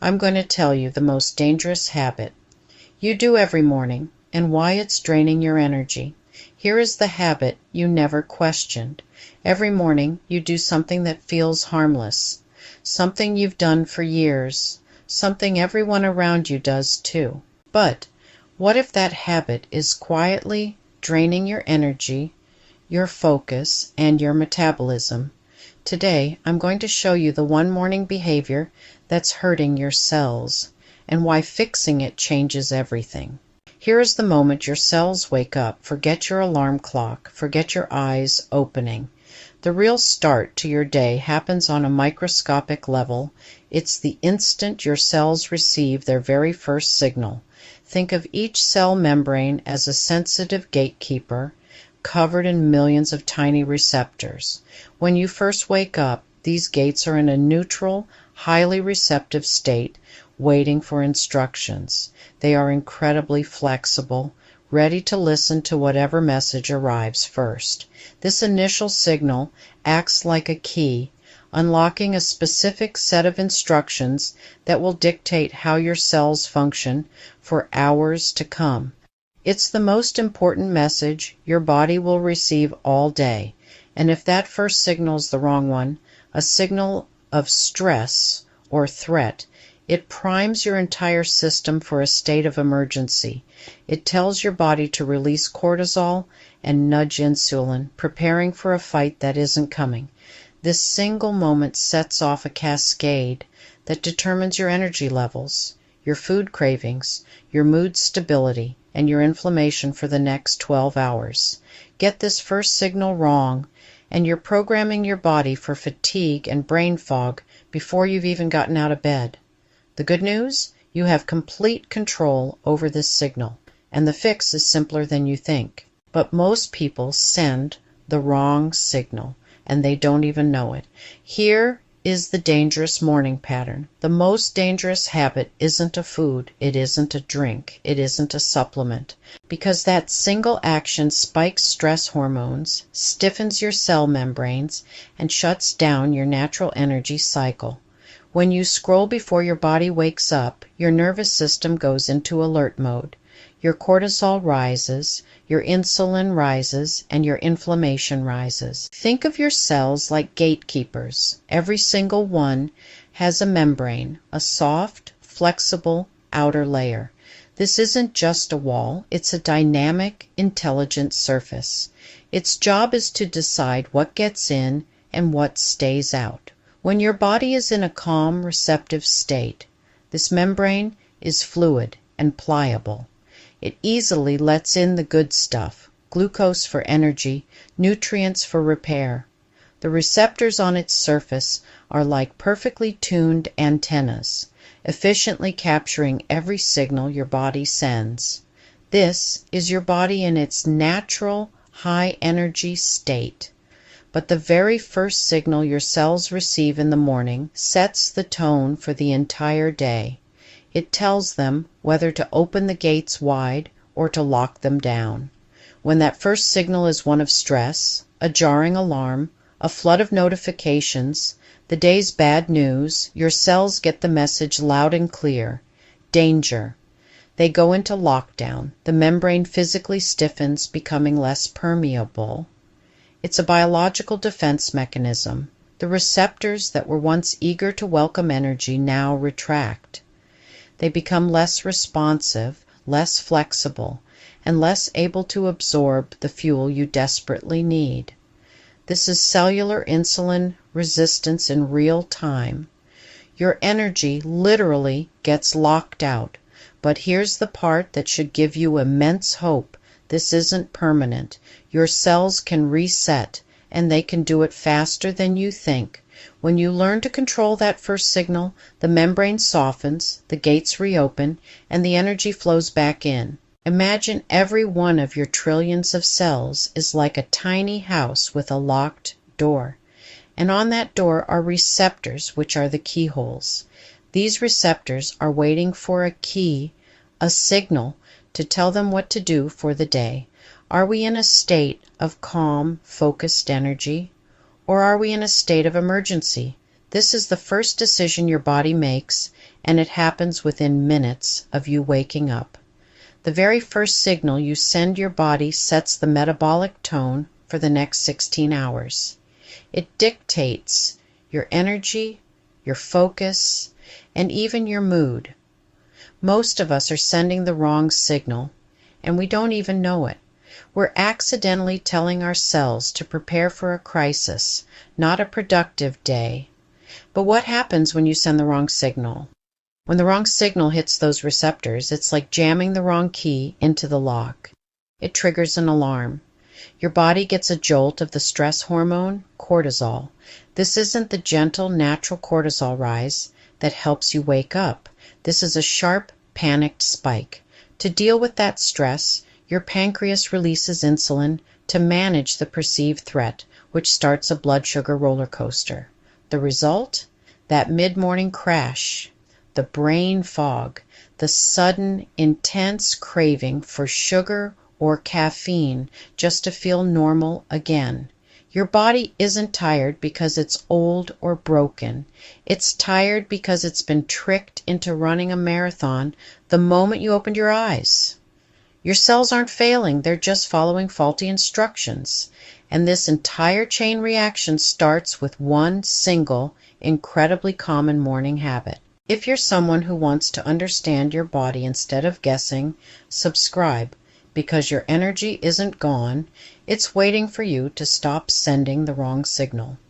I'm going to tell you the most dangerous habit you do every morning and why it's draining your energy. Here is the habit you never questioned. Every morning you do something that feels harmless, something you've done for years, something everyone around you does too. But what if that habit is quietly draining your energy, your focus, and your metabolism? Today, I'm going to show you the one morning behavior that's hurting your cells and why fixing it changes everything. Here is the moment your cells wake up. Forget your alarm clock. Forget your eyes opening. The real start to your day happens on a microscopic level. It's the instant your cells receive their very first signal. Think of each cell membrane as a sensitive gatekeeper covered in millions of tiny receptors. When you first wake up, these gates are in a neutral, highly receptive state, waiting for instructions. They are incredibly flexible, ready to listen to whatever message arrives first. This initial signal acts like a key, unlocking a specific set of instructions that will dictate how your cells function for hours to come. It's the most important message your body will receive all day, and if that first signal's the wrong one, a signal of stress or threat, it primes your entire system for a state of emergency. It tells your body to release cortisol and nudge insulin, preparing for a fight that isn't coming. This single moment sets off a cascade that determines your energy levels, your food cravings, your mood stability, and your inflammation for the next 12 hours. Get this first signal wrong, and you're programming your body for fatigue and brain fog before you've even gotten out of bed. The good news? You have complete control over this signal, and the fix is simpler than you think. But most people send the wrong signal, and they don't even know it. Here is the dangerous morning pattern. The most dangerous habit isn't a food, it isn't a drink, it isn't a supplement, because that single action spikes stress hormones, stiffens your cell membranes, and shuts down your natural energy cycle. When you scroll before your body wakes up, your nervous system goes into alert mode. Your cortisol rises, your insulin rises, and your inflammation rises. Think of your cells like gatekeepers. Every single one has a membrane, a soft, flexible outer layer. This isn't just a wall, it's a dynamic, intelligent surface. Its job is to decide what gets in and what stays out. When your body is in a calm, receptive state, this membrane is fluid and pliable. It easily lets in the good stuff, glucose for energy, nutrients for repair. The receptors on its surface are like perfectly tuned antennas, efficiently capturing every signal your body sends. This is your body in its natural, high-energy state. But the very first signal your cells receive in the morning sets the tone for the entire day. It tells them whether to open the gates wide or to lock them down. When that first signal is one of stress, a jarring alarm, a flood of notifications, the day's bad news, your cells get the message loud and clear. Danger. They go into lockdown. The membrane physically stiffens, becoming less permeable. It's a biological defense mechanism. The receptors that were once eager to welcome energy now retract. They become less responsive, less flexible, and less able to absorb the fuel you desperately need. This is cellular insulin resistance in real time. Your energy literally gets locked out. But here's the part that should give you immense hope. This isn't permanent. Your cells can reset, and they can do it faster than you think. When you learn to control that first signal, the membrane softens, the gates reopen, and the energy flows back in. Imagine every one of your trillions of cells is like a tiny house with a locked door. And on that door are receptors, which are the keyholes. These receptors are waiting for a key, a signal, to tell them what to do for the day. Are we in a state of calm, focused energy? Or are we in a state of emergency? This is the first decision your body makes, and it happens within minutes of you waking up. The very first signal you send your body sets the metabolic tone for the next 16 hours. It dictates your energy, your focus, and even your mood. Most of us are sending the wrong signal, and we don't even know it. We're accidentally telling our cells to prepare for a crisis, not a productive day. But what happens when you send the wrong signal? When the wrong signal hits those receptors, it's like jamming the wrong key into the lock. It triggers an alarm. Your body gets a jolt of the stress hormone, cortisol. This isn't the gentle, natural cortisol rise that helps you wake up. This is a sharp, panicked spike. To deal with that stress, your pancreas releases insulin to manage the perceived threat, which starts a blood sugar roller coaster. The result? That mid-morning crash, the brain fog, the sudden, intense craving for sugar or caffeine just to feel normal again. Your body isn't tired because it's old or broken. It's tired because it's been tricked into running a marathon the moment you opened your eyes. Your cells aren't failing, they're just following faulty instructions. And this entire chain reaction starts with one single, incredibly common morning habit. If you're someone who wants to understand your body instead of guessing, subscribe, because your energy isn't gone, it's waiting for you to stop sending the wrong signal.